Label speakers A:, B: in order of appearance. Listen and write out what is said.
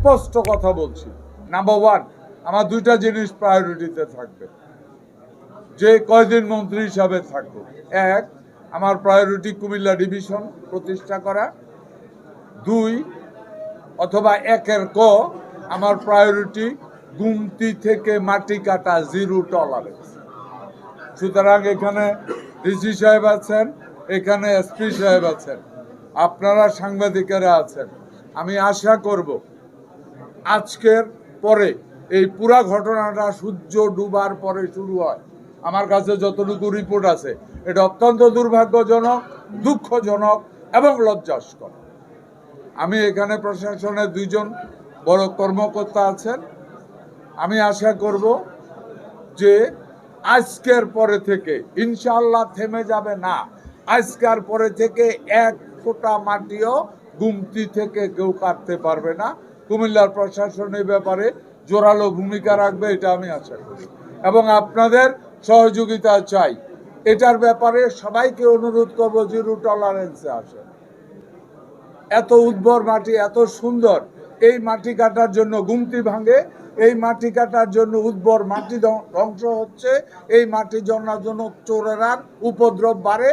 A: স্পষ্ট কথা বলছি। নাম্বার ওয়ান, আমার দুইটা জিনিস প্রায়োরিটিতে থাকবে, যে কয়দিন মন্ত্রী হিসাবে থাকবো। এক, আমার প্রায়োরিটি কুমিল্লা ডিভিশন প্রতিষ্ঠা করা। দুই অথবা একের ক, আমার প্রায়োরিটি গুমতি থেকে মাটি কাটা, জিরো টলারেন্স। সুতরাং এখানে ডিসি সাহেব আছেন, এখানে এসপি সাহেব আছেন, আপনারা সাংবাদিকেরা আছেন। আমি আশা করব আজকের পরে এই পুরা ঘটনাটা সূর্য ডুবার পরে শুরু হয়। আমার কাছে যতটুকু রিপোর্ট আছে, এটা অত্যন্ত দুর্ভাগ্যজনক, দুঃখজনক এবং লজ্জাস্কর। আমি এখানে প্রশাসনের দুইজন বড় কর্মকর্তা আছেন। আমি আশা করব যে আজকের পরে থেকে ইনশাআল্লাহ থেমে যাবে না। আজকের পরে থেকে এক ফোঁটা মাটিও গুমতি থেকে কেউ কাটতে পারবে না। কুমিল্লার প্রশাসন এই ব্যাপারে জোরালো ভূমিকা রাখবে, এটা আমি আশা করি এবং আপনাদের সহযোগিতা চাই। এটার ব্যাপারে সবাইকে অনুরোধ করবো, জিরো টলারেন্সে আসে। এত উর্বর মাটি, এত সুন্দর, এই মাটি কাটার জন্য গুমতি ভাঙে, এই মাটি কাটার জন্য উর্বর মাটি ধ্বংস হচ্ছে, এই মাটি জন্মার জন্য চোরেরার উপদ্রব বাড়ে।